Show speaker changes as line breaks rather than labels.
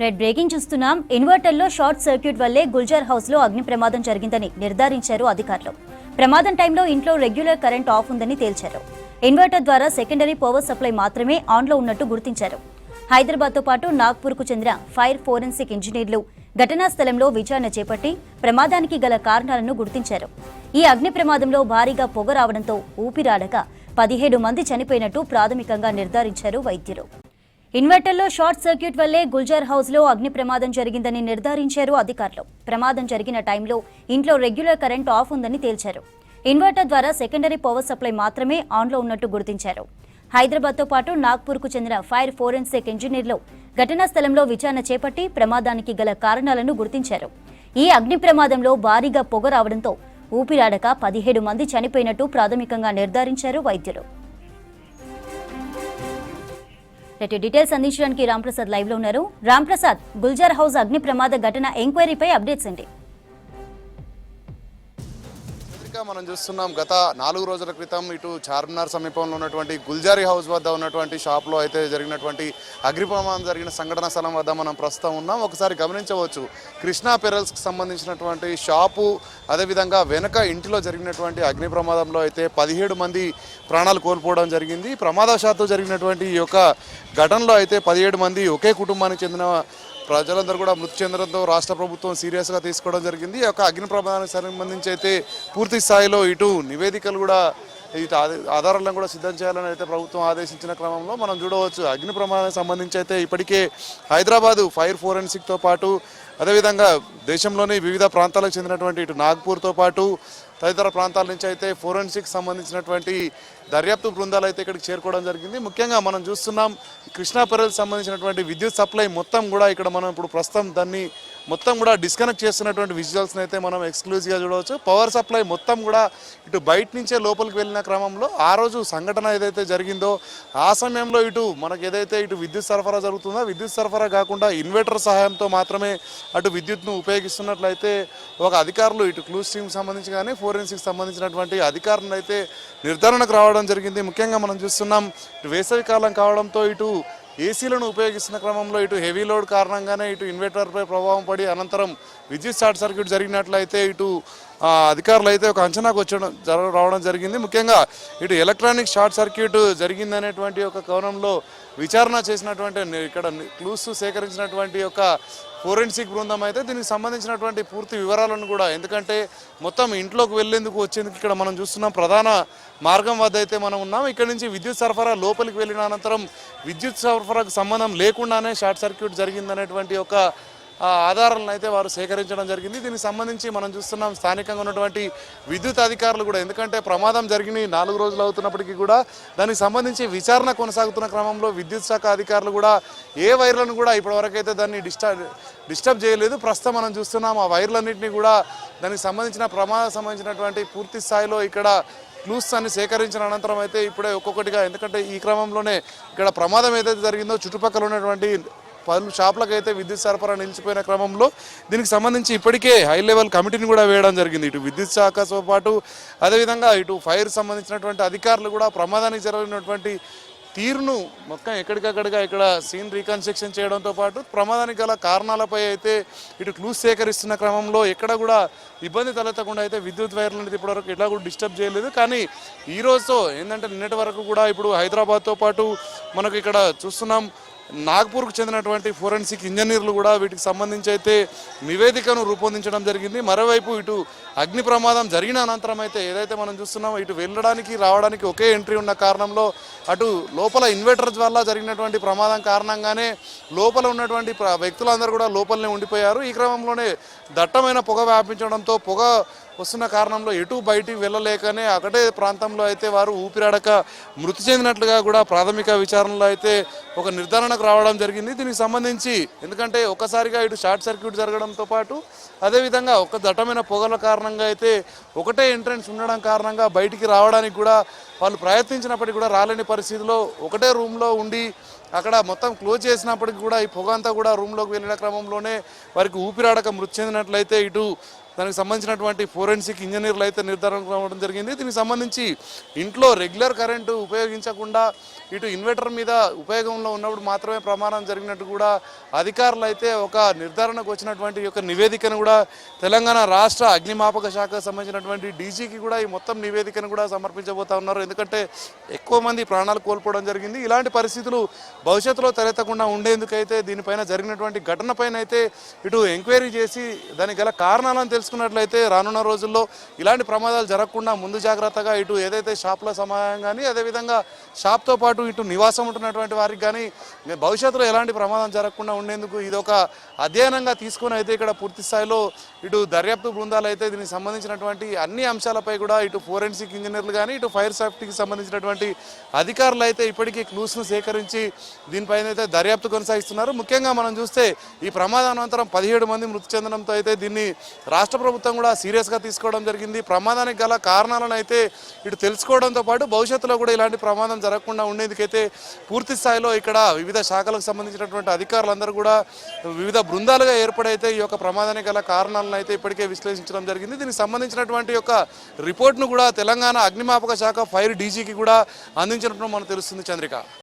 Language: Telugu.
రెడ్ బ్రేకింగ్ చూస్తున్నాం. ఇన్వర్టర్లో షార్ట్ సర్క్యూట్ వల్లే గుల్జార్ హౌస్ లో అగ్ని ప్రమాదం జరిగిందని నిర్ధారించారు అధికారులు. ప్రమాదం టైంలో ఇంట్లో రెగ్యులర్ కరెంట్ ఆఫ్ ఉందని తేల్చారు. ఇన్వర్టర్ ద్వారా సెకండరీ పవర్ సప్లై మాత్రమే ఆన్లో ఉన్నట్టు గుర్తించారు. హైదరాబాద్తో పాటు నాగ్పూర్కు చెందిన ఫైర్ ఫోరెన్సిక్ ఇంజనీర్లు ఘటనా స్థలంలో విచారణ చేపట్టి ప్రమాదానికి గల కారణాలను గుర్తించారు. ఈ అగ్ని ప్రమాదంలో భారీగా పొగ రావడంతో ఊపిరాడక 17 మంది చనిపోయినట్టు ప్రాథమికంగా నిర్ధారించారు వైద్యులు. ఇన్వర్టర్లో షార్ట్ సర్క్యూట్ వల్లే గుల్జార్ హౌస్ లో అగ్ని ప్రమాదం జరిగిందని నిర్ధారించారు అధికారులు. ప్రమాదం జరిగిన టైంలో ఇంట్లో రెగ్యులర్ కరెంట్ ఆఫ్ ఉందని తేల్చారు. ఇన్వర్టర్ ద్వారా సెకండరీ పవర్ సప్లై మాత్రమే ఆన్లో ఉన్నట్టు గుర్తించారు. హైదరాబాద్తో పాటు నాగ్పూర్కు చెందిన ఫైర్ ఫోరెన్సిక్ ఇంజనీర్లు ఘటనా స్థలంలో విచారణ చేపట్టి ప్రమాదానికి గల కారణాలను గుర్తించారు. ఈ అగ్ని ప్రమాదంలో భారీగా పొగ రావడంతో ఊపిరాడక 17 మంది చనిపోయినట్టు ప్రాథమికంగా నిర్ధారించారు వైద్యులు. డీటెయిల్స్ అందించడానికి రాంప్రసాద్ లైవ్ లో ఉన్నారు. రాంప్రసాద్, గుల్జార్ హౌస్ అగ్ని ప్రమాద ఘటన ఎంక్వైరీపై అప్డేట్స్ ఏంటి?
మనం చూస్తున్నాం గత 4 రోజుల క్రితం ఇటు చార్మినార్ సమీపంలో ఉన్నటువంటి గుల్జారీ హౌస్ వద్ద ఉన్నటువంటి షాప్లో అయితే జరిగినటువంటి అగ్ని ప్రమాదం జరిగిన సంఘటన స్థలం వద్ద మనం ప్రస్తుతం ఉన్నాం. ఒకసారి గమనించవచ్చు, కృష్ణా పెరల్స్కి సంబంధించినటువంటి షాపు, అదేవిధంగా వెనక ఇంటిలో జరిగినటువంటి అగ్ని ప్రమాదంలో అయితే 17 మంది ప్రాణాలు కోల్పోవడం జరిగింది. ప్రమాదవశాత్తు జరిగినటువంటి ఈ యొక్క ఘటనలో అయితే 17 మంది ఒకే కుటుంబానికి చెందిన ప్రజలందరూ కూడా మృతి చెందడంతో రాష్ట్ర ప్రభుత్వం సీరియస్గా తీసుకోవడం జరిగింది. ఈ యొక్క అగ్ని ప్రమాదానికి సంబంధించి అయితే పూర్తి స్థాయిలో ఇటు నివేదికలు కూడా ఇటు ఆధారాలను కూడా సిద్ధం చేయాలని అయితే ప్రభుత్వం ఆదేశించిన క్రమంలో మనం చూడవచ్చు. అగ్ని ప్రమాదానికి సంబంధించి అయితే ఇప్పటికే హైదరాబాదు ఫైర్ ఫోరెన్సిక్తో పాటు అదేవిధంగా దేశంలోని వివిధ ప్రాంతాలకు చెందినటువంటి ఇటు నాగ్పూర్తో పాటు తదితర ప్రాంతాల నుంచి అయితే ఫోరెన్సిక్ సంబంధించినటువంటి దర్యాప్తు బృందాలు అయితే ఇక్కడికి చేరుకోవడం జరిగింది. ముఖ్యంగా మనం చూస్తున్నాం, కృష్ణా పెరల్కి సంబంధించినటువంటి విద్యుత్ సప్లై మొత్తం కూడా ఇక్కడ మనం ఇప్పుడు ప్రస్తుతం దాన్ని మొత్తం కూడా డిస్కనెక్ట్ చేస్తున్నటువంటి విజువల్స్ని అయితే మనం ఎక్స్క్లూజివ్గా చూడవచ్చు. పవర్ సప్లై మొత్తం కూడా ఇటు బయట నుంచే లోపలికి వెళ్ళిన క్రమంలో ఆ రోజు సంఘటన ఏదైతే జరిగిందో ఆ సమయంలో ఇటు మనకు ఏదైతే ఇటు విద్యుత్ సరఫరా జరుగుతుందో విద్యుత్ సరఫరా కాకుండా ఇన్వర్టర్ సహాయంతో మాత్రమే అటు విద్యుత్ను ఉపయోగిస్తున్నట్లయితే ఒక అధికారులు ఇటు క్లూస్ టీమ్కి సంబంధించి కానీ ఫోరెన్సిక్ సంబంధించినటువంటి అధికారులను అయితే నిర్ధారణకు రావడం జరిగింది. ముఖ్యంగా మనం చూస్తున్నాం, ఇటు వేసవి కాలం కావడంతో ఇటు ఏసీలను ఉపయోగిస్తున్న క్రమంలో ఇటు హెవీ లోడ్ కారణంగానే ఇటు ఇన్వర్టర్పై ప్రభావం పడి అనంతరం విద్యుత్ షార్ట్ సర్క్యూట్ జరిగినట్లయితే ఇటు అధికారులు అయితే ఒక అంచనాకు రావడం జరిగింది. ముఖ్యంగా ఇటు ఎలక్ట్రానిక్ షార్ట్ సర్క్యూట్ జరిగిందనేటువంటి ఒక కోణంలో విచారణ చేసినటువంటి ఇక్కడ క్లూస్ సేకరించినటువంటి ఒక ఫోరెన్సిక్ బృందం అయితే దీనికి సంబంధించినటువంటి పూర్తి వివరాలను కూడా, ఎందుకంటే మొత్తం ఇంట్లోకి వెళ్లేందుకు వచ్చేందుకు ఇక్కడ మనం చూస్తున్నాం ప్రధాన మార్గం వద్ద అయితే మనం ఉన్నాం. ఇక్కడ నుంచి విద్యుత్ సరఫరా లోపలికి వెళ్ళిన అనంతరం విద్యుత్ సరఫరాకు సంబంధం లేకుండానే షార్ట్ సర్క్యూట్ జరిగిందనేటువంటి ఒక ఆధారాలను అయితే వారు సేకరించడం జరిగింది. దీనికి సంబంధించి మనం చూస్తున్నాం స్థానికంగా ఉన్నటువంటి విద్యుత్ అధికారులు కూడా, ఎందుకంటే ప్రమాదం జరిగిన 4 రోజులు అవుతున్నప్పటికీ కూడా దానికి సంబంధించి విచారణ కొనసాగుతున్న క్రమంలో విద్యుత్ శాఖ అధికారులు కూడా ఏ వైర్లను కూడా ఇప్పటివరకు అయితే దాన్ని డిస్టర్బ్ చేయలేదు. ప్రస్తుతం మనం చూస్తున్నాం ఆ వైర్లన్నింటినీ కూడా దానికి సంబంధించిన ప్రమాదం సంబంధించినటువంటి పూర్తి స్థాయిలో ఇక్కడ క్లూస్ అన్ని సేకరించిన అనంతరం అయితే ఇప్పుడే ఒక్కొక్కటిగా, ఎందుకంటే ఈ క్రమంలోనే ఇక్కడ ప్రమాదం ఏదైతే జరిగిందో చుట్టుపక్కల ఉన్నటువంటి పలు షాపులకు అయితే విద్యుత్ సరఫరా నిలిచిపోయిన క్రమంలో దీనికి సంబంధించి ఇప్పటికే హై లెవెల్ కమిటీని కూడా వేయడం జరిగింది. ఇటు విద్యుత్ శాఖతో పాటు అదేవిధంగా ఇటు ఫైర్ సంబంధించినటువంటి అధికారులు కూడా ప్రమాదానికి జరిగినటువంటి తీరును మొత్తం ఎక్కడికక్కడిగా ఇక్కడ సీన్ రీకన్స్ట్రక్షన్ చేయడంతో పాటు ప్రమాదానికి గల కారణాలపై అయితే ఇటు క్లూస్ సేకరిస్తున్న క్రమంలో ఎక్కడ కూడా ఇబ్బంది తలెత్తకుండా అయితే విద్యుత్ వైర్లు అనేది ఇప్పటివరకు ఎట్లా కూడా డిస్టర్బ్ చేయలేదు. కానీ ఈ రోజుతో ఏంటంటే నిన్నటి వరకు కూడా ఇప్పుడు హైదరాబాద్తో పాటు మనకు ఇక్కడ చూస్తున్నాం నాగ్పూర్కు చెందినటువంటి ఫోరెన్సిక్ ఇంజనీర్లు కూడా వీటికి సంబంధించి అయితే నివేదికను రూపొందించడం జరిగింది. మరోవైపు ఇటు అగ్ని ప్రమాదం జరిగిన అనంతరం అయితే ఏదైతే మనం చూస్తున్నామో ఇటు వెళ్ళడానికి రావడానికి ఒకే ఎంట్రీ ఉన్న కారణంలో అటు లోపల ఇన్వర్టర్ వల్ల జరిగినటువంటి ప్రమాదం కారణంగానే లోపల ఉన్నటువంటి వ్యక్తులందరూ కూడా లోపలనే ఉండిపోయారు. ఈ క్రమంలోనే దట్టమైన పొగ వ్యాపించడంతో పొగ వస్తున్న కారణంలో ఎటు బయటికి వెళ్ళలేకనే అక్కడే ప్రాంతంలో అయితే వారు ఊపిరాడక మృతి చెందినట్లుగా కూడా ప్రాథమిక విచారణలో అయితే ఒక నిర్ధారణకు రావడం జరిగింది. దీనికి సంబంధించి ఎందుకంటే ఒక్కసారిగా ఇటు షార్ట్ సర్క్యూట్ జరగడంతో పాటు అదేవిధంగా ఒక దట్టమైన పొగల కారణంగా అయితే ఒకటే ఎంట్రన్స్ ఉండడం కారణంగా బయటికి రావడానికి కూడా వాళ్ళు ప్రయత్నించినప్పటికీ కూడా రాలేని పరిస్థితిలో ఒకటే రూమ్లో ఉండి అక్కడ మొత్తం క్లోజ్ చేసినప్పటికీ కూడా ఈ పొగ అంతా కూడా రూమ్లోకి వెళ్ళిన క్రమంలోనే వారికి ఊపిరాడక మృతి చెందినట్లయితే ఇటు దానికి సంబంధించినటువంటి ఫోరెన్సిక్ ఇంజనీర్లు అయితే నిర్ధారణ రావడం జరిగింది. దీనికి సంబంధించి ఇంట్లో రెగ్యులర్ కరెంటు ఉపయోగించకుండా ఇటు ఇన్వర్టర్ మీద ఉపయోగంలో ఉన్నప్పుడు మాత్రమే ప్రమాదం జరిగినట్టు కూడా అధికారులు అయితే ఒక నిర్ధారణకు వచ్చినటువంటి యొక్క నివేదికను కూడా తెలంగాణ రాష్ట్ర అగ్నిమాపక శాఖకు సంబంధించినటువంటి డీజీకి కూడా ఈ మొత్తం నివేదికను కూడా సమర్పించబోతా ఉన్నారు. ఎందుకంటే ఎక్కువ మంది ప్రాణాలు కోల్పోవడం జరిగింది. ఇలాంటి పరిస్థితులు భవిష్యత్తులో తలెత్తకుండా ఉండేందుకైతే దీనిపైన జరిగినటువంటి ఘటనపైన అయితే ఇటు ఎంక్వైరీ చేసి దానికి గల కారణాలను తెలుసుకున్నట్లయితే రానున్న రోజుల్లో ఇలాంటి ప్రమాదాలు జరగకుండా ముందు జాగ్రత్తగా ఇటు ఏదైతే షాపుల సమాయం కానీ అదేవిధంగా షాప్తో పాటు ఇటు నివాసం ఉంటున్నటువంటి వారికి కానీ భవిష్యత్తులో ఎలాంటి ప్రమాదం జరగకుండా ఉండేందుకు ఇది ఒక అధ్యయనంగా తీసుకొని అయితే ఇక్కడ పూర్తి స్థాయిలో ఇటు దర్యాప్తు బృందాలు అయితే దీనికి సంబంధించినటువంటి అన్ని అంశాలపై కూడా ఇటు ఫోరెన్సిక్ ఇంజనీర్లు కానీ ఇటు ఫైర్ సేఫ్టీకి సంబంధించినటువంటి అధికారులు అయితే ఇప్పటికీ క్లూస్ను సేకరించి దీనిపైన అయితే దర్యాప్తు కొనసాగిస్తున్నారు. ముఖ్యంగా మనం చూస్తే ఈ ప్రమాదానంతరం 17 మంది మృతి చెందడంతో అయితే దీన్ని రాష్ట్ర ప్రభుత్వం కూడా సీరియస్గా తీసుకోవడం జరిగింది. ప్రమాదానికి గల కారణాలను అయితే ఇటు తెలుసుకోవడంతో పాటు భవిష్యత్తులో కూడా ఇలాంటి ప్రమాదం జరగకుండా ఉండేందుకైతే పూర్తి స్థాయిలో ఇక్కడ వివిధ శాఖలకు సంబంధించినటువంటి అధికారులందరూ కూడా వివిధ బృందాలుగా ఏర్పడైతే ఈ యొక్క ప్రమాదానికి గల కారణాలను అయితే ఇప్పటికే విశ్లేషించడం జరిగింది. దీనికి సంబంధించినటువంటి యొక్క రిపోర్ట్ను కూడా తెలంగాణ అగ్నిమాపక శాఖ ఫైర్ డీజీకి కూడా అందించినట్టు మనకు తెలుస్తుంది. చంద్రిక.